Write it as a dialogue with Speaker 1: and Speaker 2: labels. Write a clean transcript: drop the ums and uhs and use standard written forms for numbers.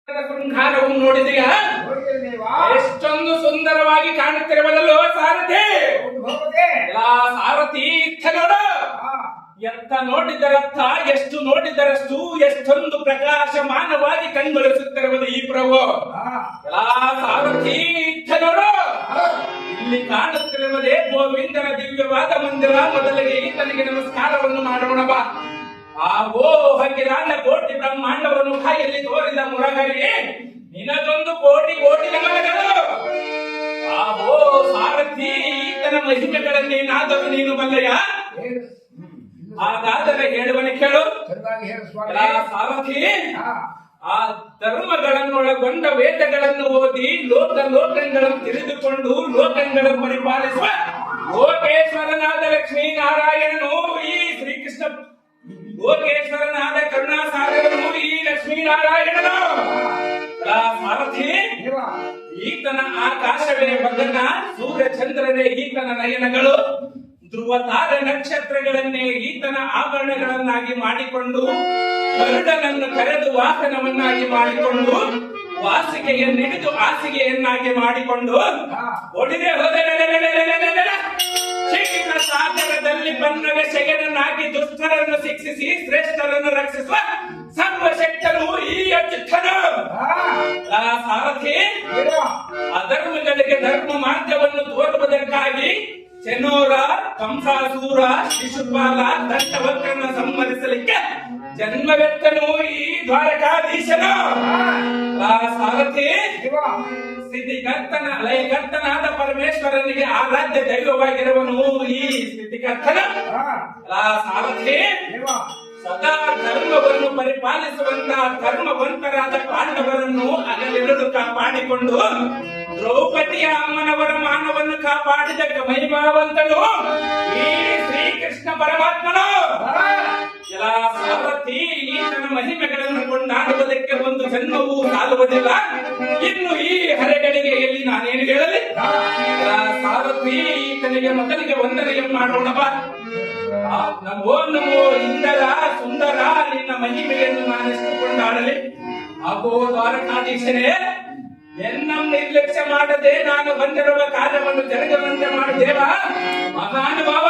Speaker 1: ಶೃಂಗಾರವನ್ನು ನೋಡಿದೀಯ? ಎಷ್ಟೊಂದು ಸುಂದರವಾಗಿ ಕಾಣುತ್ತಿರುವುದಲ್ಲೋ ಸಾರಥಿ. ಎಲ್ಲಾ ಸಾರಥಿ ನೋಡು, ಎಂತ ನೋಡಿದರರ್ಥ, ಎಷ್ಟು ನೋಡಿದರಷ್ಟು, ಎಷ್ಟೊಂದು ಪ್ರಕಾಶಮಾನವಾಗಿ ಕಂಗೊಳಿಸುತ್ತಿರುವುದು ಈ ಪ್ರಭು. ಎಲ್ಲಾ ಸಾರಥಿ ನೋಡು, ಇಲ್ಲಿ ಕಾಣುತ್ತಿರುವುದೇ ಗೋವಿಂದನ ದಿವ್ಯವಾದ ಮಂದಿರ. ಮೊದಲಿಗೆ ಈತನಿಗೆ ನಮಸ್ಕಾರವನ್ನು ಮಾಡೋಣ ಬಾ. ಆ ಹಕ್ಕಿರಾಂಡ ಕೋಟಿ ಬ್ರಹ್ಮಾಂಡವನ್ನು ಕೈಯಲ್ಲಿ ತೋರಿದ ಮುರಗರಿ, ನಿನಗೊಂದು ಕೋಟಿ ಕೋಟಿ ನಮನಗಳು. ಆ ಸಾರಥಿ, ಈತನ ಮಹಿಮೆಗಳನ್ನೇನಾದರೂ ನೀನು ಬಲ್ಲಯ್ಯ? ಹಾಗಾದರೆ ಹೇಳುವನೆ ಕೇಳು. ಸಾರಥಿ, ಆ ಧರ್ಮಗಳನ್ನೊಳಗೊಂಡ ವೇದಗಳನ್ನು ಓದಿ ಲೋಕಗಳನ್ನು ತಿಳಿದುಕೊಂಡು ಲೋಕಗಳನ್ನು ಪರಿಪಾಲಿಸುವ ಲೋಕೇಶ್ವರನಾದ ಲಕ್ಷ್ಮೀನಾರಾಯಣನು ಈ ಶ್ರೀಕೃಷ್ಣ, ಲೋಕೇಶ್ವರನಾದ ಕರುಣಾಸಾಗರನು ಈ ಲಕ್ಷ್ಮೀನಾರಾಯಣನು. ಸಾರಥಿ, ಈತನ ಆಕಾಶವೇ ಬಗನ, ಸೂರ್ಯ ಚಂದ್ರರೇ ಈತನ ನಯನಗಳು, ಧ್ರುವ ತಾರ ನಕ್ಷತ್ರಗಳನ್ನೇ ಈತನ ಆಭರಣಗಳನ್ನಾಗಿ ಮಾಡಿಕೊಂಡು, ಗರುಡನನ್ನು ಕರೆದು ವಾಹನವನ್ನಾಗಿ ಮಾಡಿಕೊಂಡು, ವಾಸಿಗೆಯನ್ನಿಡಿದು ಹಾಸಿಗೆಯನ್ನಾಗಿ ಮಾಡಿಕೊಂಡು, ಒಡಿದೆ ಶಿಕ್ಷಣ ಸಾಗರದಲ್ಲಿ ಬನ್ನಗ ಶಯನನಾಗಿ ದುಷ್ಟರನ್ನು ಶಿಕ್ಷಿಸಿ ಶ್ರೇಷ್ಠರನ್ನು ರಕ್ಷಿಸುವ ಸರ್ವಶಕ್ತನು ಈ ಅಚ್ಯುತನು. ಸಾರಥಿ, ಅಧರ್ಮಗಳಿಗೆ ಧರ್ಮ ಮಾರ್ಗವನ್ನು ತೋರುವುದಕ್ಕಾಗಿ ಚೆನ್ನೋರ, ಕಂಸಾಸೂರ, ಶಿಶುಪಾಲ, ದಂತವಕ್ರನ ಸಂಹರಿಸಲಿಕ್ಕೆ ಜನ್ಮವೆತ್ತನು ಈ ದ್ವಾರಕಾಧೀಶನು. ಸಾರಥಿ, ಸ್ಥಿತಿಕರ್ತನ ಲಯಕರ್ತನಾದ ಪರಮೇಶ್ವರನಿಗೆ ಆರಾಧ್ಯ ದೈವವಾಗಿರುವನು ಈ ಸ್ಥಿತಿಕರ್ತನ. ಸಾರಥಿ, ಸದಾ ಧರ್ಮವನ್ನು ಪರಿಪಾಲಿಸುವಂತಹ ಧರ್ಮವಂತರಾದ ಪಾಂಡವರನ್ನು ಅಗಲಿರಲು ಕಾಪಾಡಿಕೊಂಡು ದ್ರೌಪದಿಯ ಅಮ್ಮನವರ ಮಾನವನ್ನು ಕಾಪಾಡಿದ ಮಹಿಮಾವಂತನು ಈ ಶ್ರೀಕೃಷ್ಣ ಪರಮಾತ್ಮನು. ಸಾರಥಿ, ಈತನ ಮಹಿಮೆಗಳನ್ನು ಕೊಂಡಾಡುವುದಕ್ಕೆ ಒಂದು ಜನ್ಮವೂ ಸಾಲುವುದಿಲ್ಲ. ಇನ್ನು ಈ ಹರೆಗಳಿಗೆಯಲ್ಲಿ ನಾನೇನು ಹೇಳಲಿ? ಸಾರಥಿ, ಈತನಿಗೆ ಮೊದಲಿಗೆ ವಂದನೆಯನ್ನು ಮಾಡೋಣ ಬಾ. ನಮೋ ನಮೋ ಇಂದರ ಸುಂದರ, ನಿನ್ನ ಮಹಿಮೆಯನ್ನು ನಾನೆಷ್ಟು ಕೊಂಡಾಡಲಿ. ಆಗೋ ದ್ವಾರಕಾಧೀಶನೇ, ಎನ್ನ ನಿರ್ಲಕ್ಷ್ಯ ಮಾಡದೆ ನಾನು ಬಂದಿರುವ ಕಾರ್ಯವನ್ನು ಜರುಗುವಂತೆ ಮಾಡುತ್ತೇವ ಮಹಾನುಭಾವ.